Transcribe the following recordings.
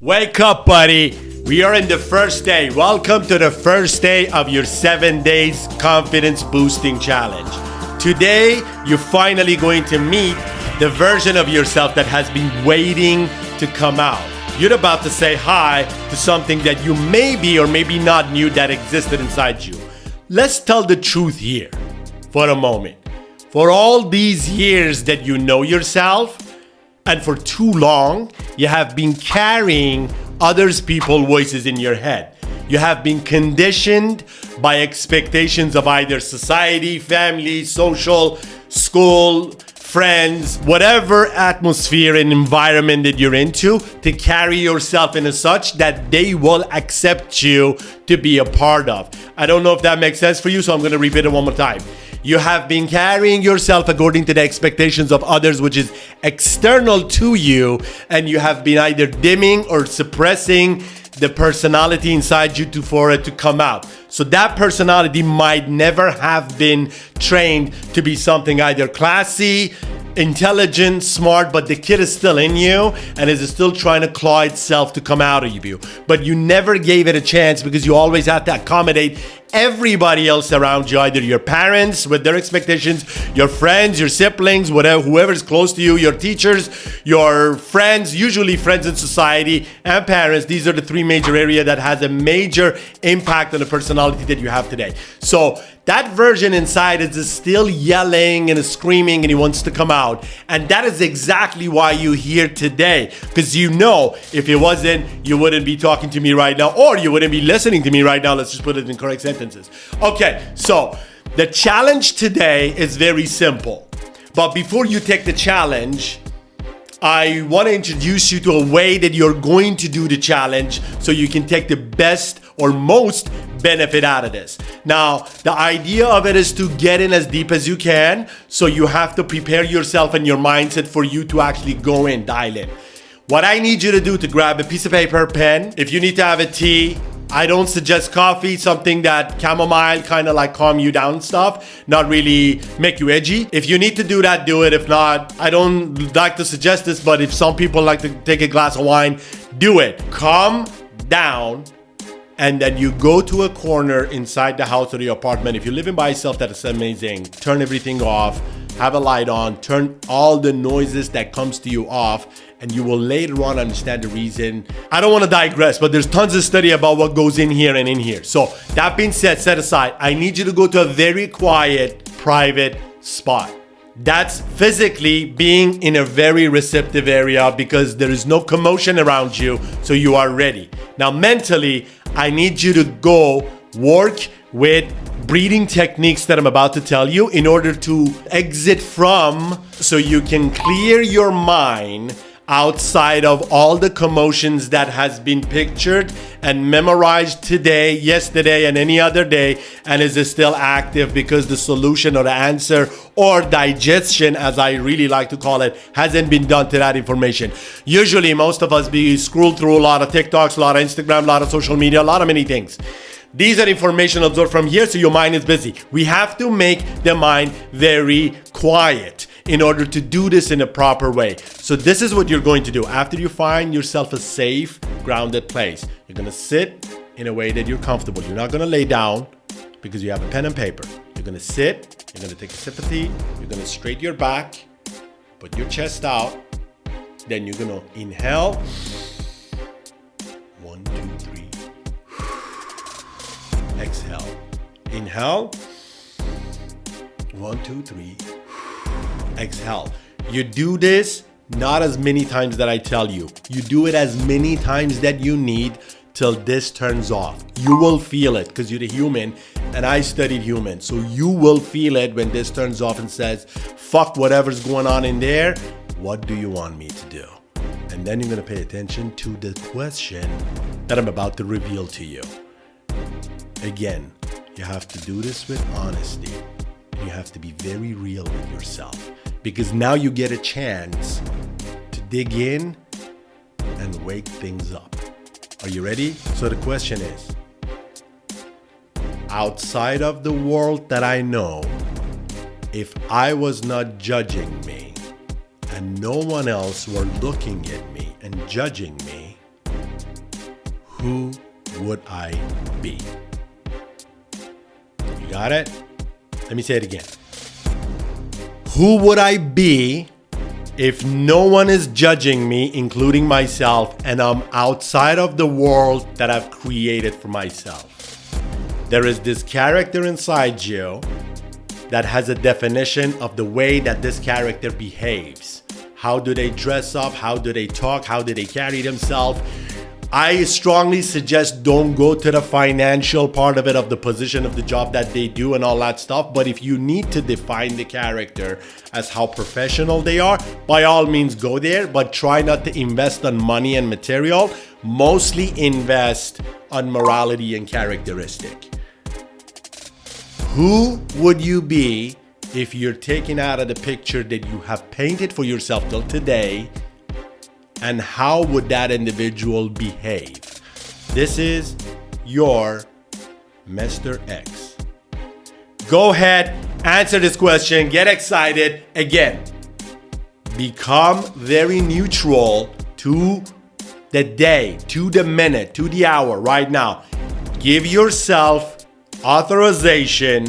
Wake up, buddy. We are in the first day. Welcome to the first day of your 7 days confidence boosting challenge. Today, you're finally going to meet the version of yourself that has been waiting to come out. You're about to say hi to something that you maybe or maybe not knew that existed inside you. Let's tell the truth here for a moment. For all these years that you know yourself, and for too long, you have been carrying others people's voices in your head. You have been conditioned by expectations of either society, family, social, school, friends, whatever atmosphere and environment that you're into, to carry yourself in a such that they will accept you to be a part of. I don't know if that makes sense for you, so I'm going to repeat it one more time. You have been carrying yourself according to the expectations of others, which is external to you, and you have been either dimming or suppressing the personality inside you for it to come out. So that personality might never have been trained to be something either classy, intelligent, smart, but the kid is still in you and is still trying to claw itself to come out of you. But you never gave it a chance because you always had to accommodate everybody else around you, either your parents with their expectations, your friends, your siblings, whatever, whoever's close to you, your teachers, your friends, usually friends in society, and parents. These are the three major areas that has a major impact on the personality that you have today. So that version inside is still yelling and screaming and he wants to come out. And that is exactly why you're here today. Because you know, if it wasn't, you wouldn't be talking to me right now, or you wouldn't be listening to me right now. Let's just put it in correct sentences. Okay, so the challenge today is very simple. But before you take the challenge, I want to introduce you to a way that you're going to do the challenge so you can take the best or most benefit out of this. Now, the idea of it is to get in as deep as you can, so you have to prepare yourself and your mindset for you to actually go in, dial in. What I need you to do to grab a piece of paper, pen, if you need to have a tea, I don't suggest coffee, something that chamomile kind of like calm you down stuff, not really make you edgy. If you need to do that, do it. If not, I don't like to suggest this, but if some people like to take a glass of wine, do it. Calm down, and then you go to a corner inside the house or your apartment. If you're living by yourself, that is amazing. Turn everything off, have a light on, turn all the noises that comes to you off, and you will later on understand the reason. I don't want to digress, but there's tons of study about what goes in here and in here. So that being said, set aside, I need you to go to a very quiet, private spot. That's physically being in a very receptive area because there is no commotion around you, so you are ready. Now mentally, I need you to go work with breathing techniques that I'm about to tell you in order to exit from, so you can clear your mind outside of all the commotions that has been pictured and memorized today, yesterday, and any other day, and is still active because the solution or the answer or digestion, as I really like to call it, hasn't been done to that information. Usually, most of us scroll through a lot of TikToks, a lot of Instagram, a lot of social media, a lot of many things. These are information absorbed from here, so your mind is busy. We have to make the mind very quiet in order to do this in a proper way. So this is what you're going to do. After you find yourself a safe, grounded place, you're gonna sit in a way that you're comfortable. You're not gonna lay down because you have a pen and paper. You're gonna sit, you're gonna take a sip of tea, you're gonna straighten your back, put your chest out, then you're gonna inhale. 1, 2, 3. Exhale. Inhale. 1, 2, 3. Exhale. You do this not as many times that I tell you. You do it as many times that you need till this turns off. You will feel it because you're a human and I studied humans. So you will feel it when this turns off and says, fuck whatever's going on in there. What do you want me to do? And then you're going to pay attention to the question that I'm about to reveal to you. Again, you have to do this with honesty. You have to be very real with yourself, because now you get a chance to dig in and wake things up. Are you ready? So the question is, outside of the world that I know, if I was not judging me and no one else were looking at me and judging me, who would I be? You got it? Let me say it again. Who would I be if no one is judging me, including myself, and I'm outside of the world that I've created for myself? There is this character inside you that has a definition of the way that this character behaves. How do they dress up? How do they talk? How do they carry themselves? I strongly suggest don't go to the financial part of it, of the position of the job that they do and all that stuff. But if you need to define the character as how professional they are, by all means go there, but try not to invest on money and material. Mostly invest on morality and characteristic. Who would you be if you're taken out of the picture that you have painted for yourself till today? And how would that individual behave? This is your Mr. X. Go ahead, answer this question, get excited. Again, become very neutral to the day, to the minute, to the hour right now. Give yourself authorization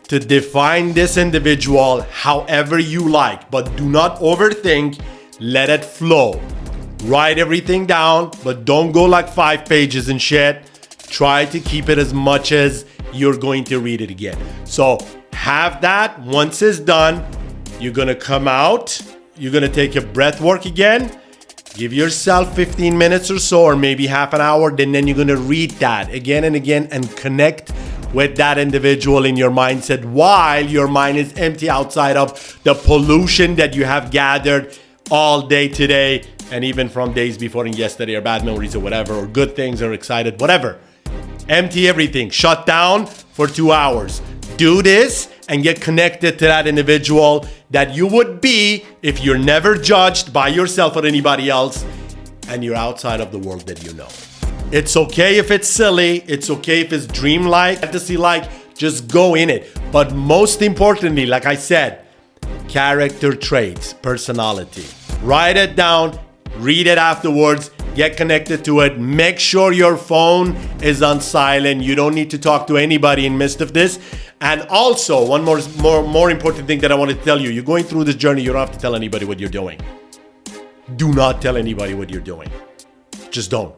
to define this individual however you like, but do not overthink. Let it flow. Write everything down, but don't go like 5 pages and shit. Try to keep it as much as you're going to read it again. So have that. Once it's done, you're gonna come out. You're gonna take a breath work again. Give yourself 15 minutes or so, or maybe half an hour. Then you're gonna read that again and again and connect with that individual in your mindset while your mind is empty outside of the pollution that you have gathered all day today, and even from days before and yesterday, or bad memories or whatever, or good things or excited, whatever. Empty everything. Shut down for 2 hours. Do this and get connected to that individual that you would be if you're never judged by yourself or anybody else and you're outside of the world that you know. It's okay if it's silly. It's okay if it's dreamlike, fantasy-like. Just go in it. But most importantly, like I said, character traits, personality. Write it down, read it afterwards, get connected to it. Make sure your phone is on silent. You don't need to talk to anybody in midst of this. And also, one more important thing that I want to tell you. You're going through this journey, you don't have to tell anybody what you're doing. Do not tell anybody what you're doing. Just don't.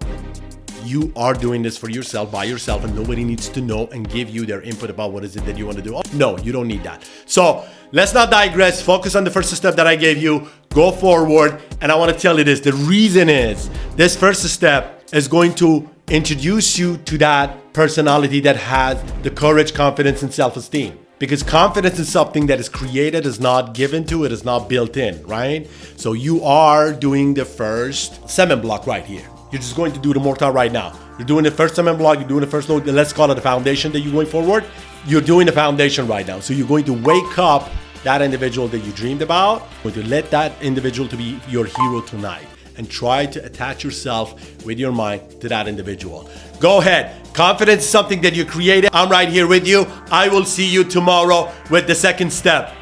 You are doing this for yourself, by yourself, and nobody needs to know and give you their input about what is it that you want to do. No, you don't need that. So let's not digress. Focus on the first step that I gave you. Go forward. And I want to tell you this. The reason is this first step is going to introduce you to that personality that has the courage, confidence, and self-esteem. Because confidence is something that is created, is not given to, it is not built in, right? So you are doing the first 7 block right here. You're just going to do the mortar right now. You're doing the first 7 block, you're doing the first load, let's call it the foundation that you're going forward. You're doing the foundation right now. So you're going to wake up that individual that you dreamed about. You're going to let that individual to be your hero tonight and try to attach yourself with your mind to that individual. Go ahead. Confidence is something that you created. I'm right here with you. I will see you tomorrow with the second step.